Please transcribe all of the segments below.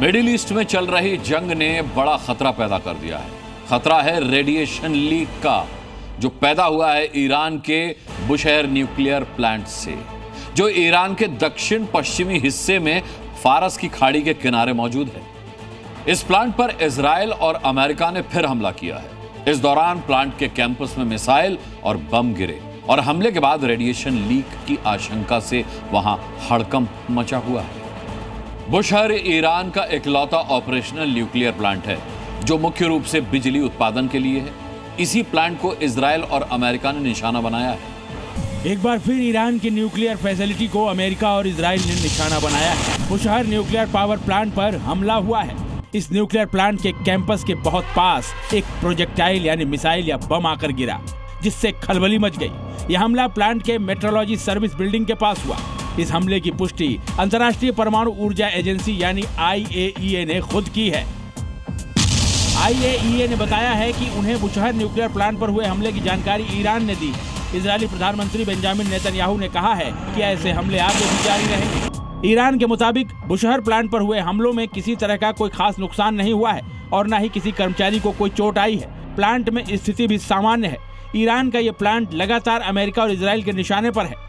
Middle east में चल रही जंग ने बड़ा खतरा पैदा कर दिया है। खतरा है रेडिएशन लीक का, जो पैदा हुआ है ईरान के बुशहर न्यूक्लियर प्लांट से, जो ईरान के दक्षिण पश्चिमी हिस्से में फारस की खाड़ी के किनारे मौजूद है। इस प्लांट पर इजराइल और अमेरिका ने फिर हमला किया है। इस दौरान प्लांट के कैंपस में मिसाइल और बम गिरे और हमले के बाद रेडिएशन लीक की आशंका से वहां हड़कंप मचा हुआ है। बुशहर ईरान का इकलौता ऑपरेशनल न्यूक्लियर प्लांट है, जो मुख्य रूप से बिजली उत्पादन के लिए है। इसी प्लांट को इजराइल और अमेरिका ने निशाना बनाया है। एक बार फिर ईरान की न्यूक्लियर फैसिलिटी को अमेरिका और इजराइल ने निशाना बनाया है। बुशहर न्यूक्लियर पावर प्लांट पर हमला हुआ है। इस न्यूक्लियर प्लांट के कैंपस के बहुत पास एक प्रोजेक्टाइल यानी मिसाइल या बम आकर गिरा, जिससे खलबली मच गई। यह हमला प्लांट के मेट्रोलॉजी सर्विस बिल्डिंग के पास हुआ। इस हमले की पुष्टि अंतर्राष्ट्रीय परमाणु ऊर्जा एजेंसी यानी IAEA ने खुद की है। IAEA ने बताया है कि उन्हें बुशहर न्यूक्लियर प्लांट पर हुए हमले की जानकारी ईरान ने दी। इजरायली प्रधानमंत्री बेंजामिन नेतन्याहू ने कहा है कि ऐसे हमले आगे भी जारी रहेंगे। ईरान के मुताबिक बुशहर प्लांट पर हुए हमलों में किसी तरह का कोई खास नुकसान नहीं हुआ है और न ही किसी कर्मचारी को कोई चोट आई है। प्लांट में स्थिति भी सामान्य है। ईरान का ये प्लांट लगातार अमेरिका और इजराइल के निशाने पर है।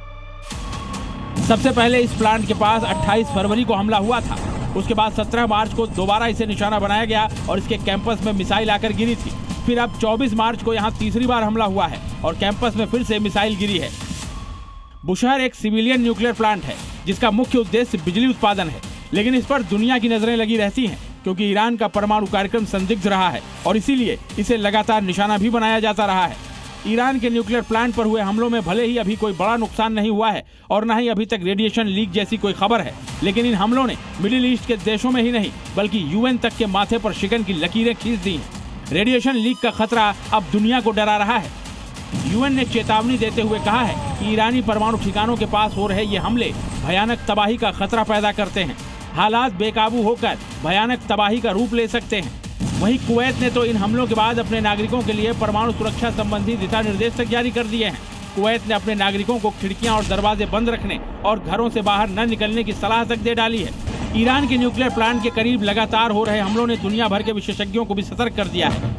सबसे पहले इस प्लांट के पास 28 फरवरी को हमला हुआ था। उसके बाद 17 मार्च को दोबारा इसे निशाना बनाया गया और इसके कैंपस में मिसाइल आकर गिरी थी। फिर अब 24 मार्च को यहाँ तीसरी बार हमला हुआ है और कैंपस में फिर से मिसाइल गिरी है। बुशहर एक सिविलियन न्यूक्लियर प्लांट है, जिसका मुख्य उद्देश्य बिजली उत्पादन है, लेकिन इस पर दुनिया की नजरें लगी रहती हैं, क्योंकि ईरान का परमाणु कार्यक्रम संदिग्ध रहा है और इसीलिए इसे लगातार निशाना भी बनाया जाता रहा है। ईरान के न्यूक्लियर प्लांट पर हुए हमलों में भले ही अभी कोई बड़ा नुकसान नहीं हुआ है और न ही अभी तक रेडिएशन लीक जैसी कोई खबर है, लेकिन इन हमलों ने मिडिल ईस्ट के देशों में ही नहीं बल्कि UN तक के माथे पर शिकन की लकीरें खींच दी हैं। रेडिएशन लीक का खतरा अब दुनिया को डरा रहा है। UN ने चेतावनी देते हुए कहा है कि ईरानी परमाणु ठिकानों के पास हो रहे ये हमले भयानक तबाही का खतरा पैदा करते हैं। हालात बेकाबू होकर भयानक तबाही का रूप ले सकते हैं। वहीं कुवैत ने तो इन हमलों के बाद अपने नागरिकों के लिए परमाणु सुरक्षा संबंधी दिशा निर्देश तक जारी कर दिए हैं। कुवैत ने अपने नागरिकों को खिड़कियां और दरवाजे बंद रखने और घरों से बाहर न निकलने की सलाह तक दे डाली है। ईरान के न्यूक्लियर प्लांट के करीब लगातार हो रहे हमलों ने दुनिया भर के विशेषज्ञों को भी सतर्क कर दिया है।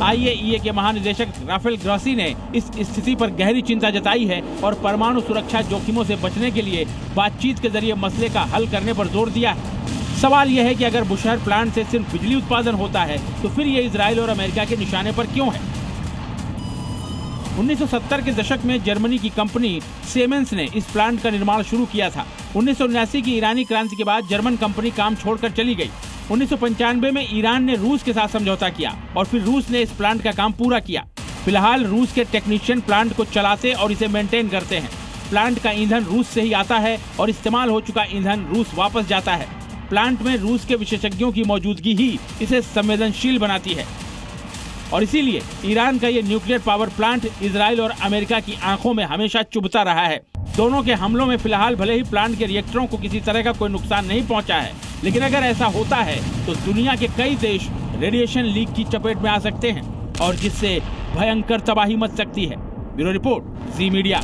IAEA के महानिदेशक राफेल ग्रॉसी ने इस स्थिति पर गहरी चिंता जताई है और परमाणु सुरक्षा जोखिमों से बचने के लिए बातचीत के जरिए मसले का हल करने पर जोर दिया है। सवाल यह है कि अगर बुशहर प्लांट से सिर्फ बिजली उत्पादन होता है तो फिर ये इजराइल और अमेरिका के निशाने पर क्यों है? 1970 के दशक में जर्मनी की कंपनी सीमेंस ने इस प्लांट का निर्माण शुरू किया था। 1979 की ईरानी क्रांति के बाद जर्मन कंपनी काम छोड़कर चली गई। 1995 में ईरान ने रूस के साथ समझौता किया और फिर रूस ने इस प्लांट का काम पूरा किया। फिलहाल रूस के टेक्नीशियन प्लांट को चलाते और इसे मेंटेन करते हैं। प्लांट का ईंधन रूस से ही आता है और इस्तेमाल हो चुका ईंधन रूस वापस जाता है। प्लांट में रूस के विशेषज्ञों की मौजूदगी ही इसे संवेदनशील बनाती है और इसीलिए ईरान का ये न्यूक्लियर पावर प्लांट इजराइल और अमेरिका की आंखों में हमेशा चुभता रहा है। दोनों के हमलों में फिलहाल भले ही प्लांट के रिएक्टरों को किसी तरह का कोई नुकसान नहीं पहुंचा है, लेकिन अगर ऐसा होता है तो दुनिया के कई देश रेडिएशन लीक की चपेट में आ सकते हैं और जिससे भयंकर तबाही मच सकती है। ब्यूरो रिपोर्ट, जी मीडिया।